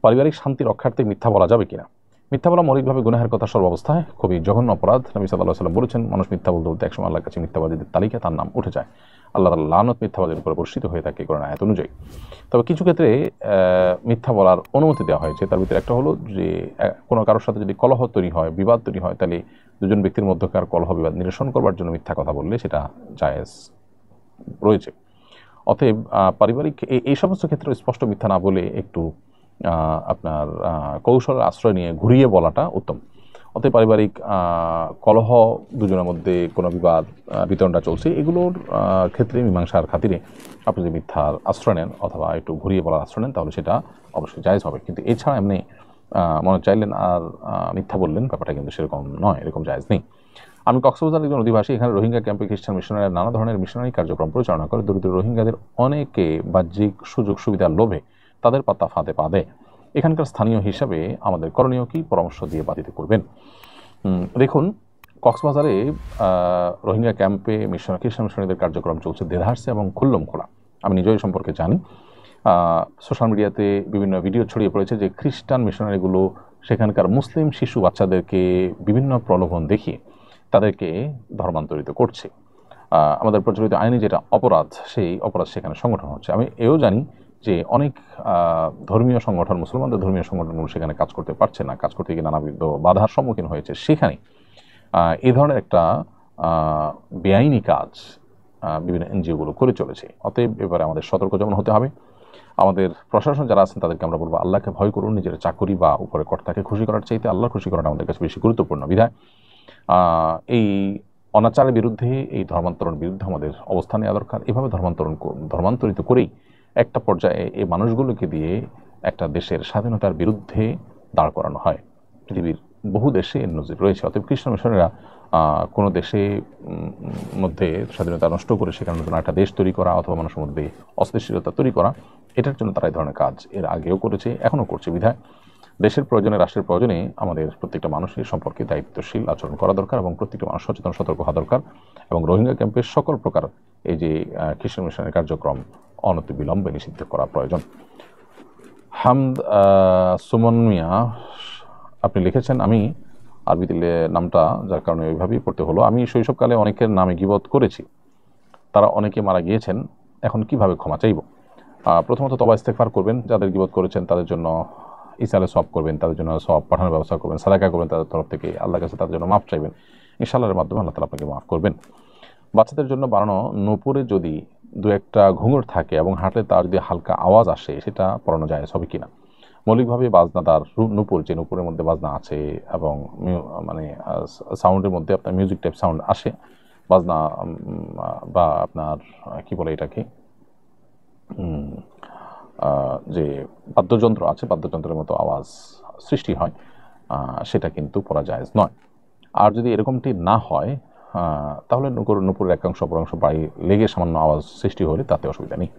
পারিবারিক শান্তি রক্ষার্থে মিথ্যা বলা যাবে কিনা? মিথ্যা বলা মৌলিকভাবে গুনাহের কথা সর্বাবস্থায় খুবই জঘন্য অপরাধ। নবী সাল্লাল্লাহু আলাইহি ওয়াসাল্লাম বলেছেন, মানুষ মিথ্যা বলতে বলতে একসময় আল্লাহর কাছে মিথ্যাবাদীদের তালিকায় তার নাম উঠে যায়। আল্লাহর লানত মিথ্যাবাদীর উপরে বর্ষিত হয়ে থাকে কোরআন আয়াত অনুযায়ী। তবে কিছু ক্ষেত্রে মিথ্যা বলার অনুমতি দেওয়া হয়েছে। তার ভিতরে একটা হলো যে কোনো কারোর সাথে যদি কলহ তৈরি হয়, বিবাদ তৈরি হয়, তাহলে দুজন ব্যক্তির মধ্যকার কলহ বিবাদ নিরসন করবার জন্য মিথ্যা কথা বললে সেটা জায়েজ রয়েছে। অতএব পারিবারিক এই সমস্ত ক্ষেত্রে স্পষ্ট মিথ্যা না বলে একটু আপনার কৌশলের আশ্রয় নিয়ে ঘুরিয়ে বলাটা উত্তম। অতএব পারিবারিক কলহ, দুজনের মধ্যে কোনো বিবাদ বিতরণটা চলছে, এগুলোর ক্ষেত্রে মীমাংসার খাতিরে আপনি যদি মিথ্যার আশ্রয় নেন অথবা একটু ঘুরিয়ে বলার আশ্রয় নেন, তাহলে সেটা অবশ্যই জায়েজ হবে। কিন্তু এছাড়া এমনি মনে চাইলেন আর মিথ্যা বললেন, ব্যাপারটা কিন্তু সেরকম নয়, এরকম জায়েজ নেই। আমি কক্সবাজার একজন অধিবাসী। এখানে রোহিঙ্গা ক্যাম্পে খ্রিস্টান মিশনারিরা নানা ধরনের মিশনারি কার্যক্রম পরিচালনা করে। দরিদ্র রোহিঙ্গাদের অনেকে বাহ্যিক সুযোগ সুবিধার লোভে তাদের পাতা ফাঁদে পা দেয়। এখানকার স্থানীয় হিসাবে আমাদের করণীয় কি, পরামর্শ দিয়ে বাতিত করবেন। দেখুন, কক্সবাজারে রোহিঙ্গা ক্যাম্পে খ্রিস্টান মিশনারিদের কার্যক্রম চলছে দেদারসে এবং খুল্লম খোলা। আমি নিজেই সম্পর্কে জানি। সোশ্যাল মিডিয়াতে বিভিন্ন ভিডিও ছড়িয়ে পড়েছে যে খ্রিস্টান মিশনারিগুলো সেখানকার মুসলিম শিশু বাচ্চাদেরকে বিভিন্ন প্রলোভন দেখিয়ে তাদেরকে ধর্মান্তরিত করছে। আমাদের প্রচলিত আইনে যেটা অপরাধ, সেই অপরাধ সেখানে সংগঠন হচ্ছে। আমি এও জানি যে অনেক ধর্মীয় সংগঠন, মুসলমানদের ধর্মীয় সংগঠনগুলো সেখানে কাজ করতে পারছে না, কাজ করতে গিয়ে নানাবিধ বাধার সম্মুখীন হয়েছে। সেখানে এই ধরনের একটা বেআইনি কাজ বিভিন্ন এনজিওগুলো করে চলেছে। অতএব এবারে আমাদের সতর্ক যেমন হতে হবে। আমাদের প্রশাসন যারা আছেন তাদেরকে আমরা বলবো, আল্লাহকে ভয় করুন। নিজের চাকরি বা উপরে কর্তাকে খুশি করার চাইতে আল্লাহর খুশি করাটা আমাদের কাছে বেশি গুরুত্বপূর্ণ বিধায় এই অনাচারের বিরুদ্ধে, এই ধর্মান্তরণ বিরুদ্ধে আমাদের অবস্থান নেওয়া দরকার। এভাবে ধর্মান্তরিত করেই একটা পর্যায়ে এই মানুষগুলোকে দিয়ে একটা দেশের স্বাধীনতার বিরুদ্ধে দাঁড় করানো হয়। পৃথিবীর বহু দেশে এর নজির রয়েছে। অতএব খ্রিস্টান মিশনারিরা কোনো দেশে মধ্যে স্বাধীনতা নষ্ট করে সেখানে নতুন একটা দেশ তৈরি করা অথবা মানুষের মধ্যে অস্থিতিশীলতা তৈরি করা, এটার জন্য তারা এই ধরনের কাজ এর আগেও করেছে, এখনও করছে। বিধায় দেশের প্রয়োজনে, রাষ্ট্রের প্রয়োজনে আমাদের প্রত্যেকটা মানুষের সম্পর্কে দায়িত্বশীল আচরণ করা দরকার এবং প্রত্যেকটা মানুষ সচেতন, সতর্ক হওয়া দরকার। এবং রোহিঙ্গা ক্যাম্পের সকল প্রকার এই যে খ্রিস্টান মিশনের কার্যক্রম অনতিবিলম্বে নিষিদ্ধ করা প্রয়োজন। হামদ সুমন মিয়া আপনি লিখেছেন, আমি আরবিতে নামটা যার কারণে ওইভাবেই পড়তে হলো। আমি শৈশবকালে অনেকের নামে গীবত করেছি, তারা অনেকে মারা গিয়েছেন, এখন কিভাবে ক্ষমা চাইব? প্রথমত তওবা ইস্তেগফার করবেন। যাদের গীবত করেছেন তাদের জন্য ইসালে সওয়াব করবেন, তাদের জন্য সওয়াব পাঠানোর ব্যবস্থা করবেন, সাদাকা করবেন তাদের তরফ থেকে, আল্লাহর কাছে তাদের জন্য মাফ চাইবেন। ইনশাআল্লাহর মাধ্যমে আল্লাহ তাআলা আপনাকে মাফ করবেন। বাচ্চাদের জন্য বানানো নূপুরে যদি দু একটা ঘুঙুর থাকে এবং হাঁটলে তার যদি হালকা আওয়াজ আসে, সেটা পড়ানো যায় হবে কিনা? মৌলিকভাবে বাজনাদার নূপুর, যে নূপুরের মধ্যে বাজনা আছে এবং মানে সাউন্ডের মধ্যে আপনার মিউজিক টাইপ সাউন্ড আসে, বাজনা বা আপনার কি বলে এটাকে, যে বাদ্যযন্ত্র আছে, বাদ্যযন্ত্রের মতো আওয়াজ সৃষ্টি হয়, সেটা কিন্তু পড়া জায়েজ নয়। আর যদি এরকমটি না হয়, তাহলে নূপুরের একাংশ অপরাংশ বাড়ি লেগে সামান্য আওয়াজ সৃষ্টি হলে তাতে অসুবিধা নেই।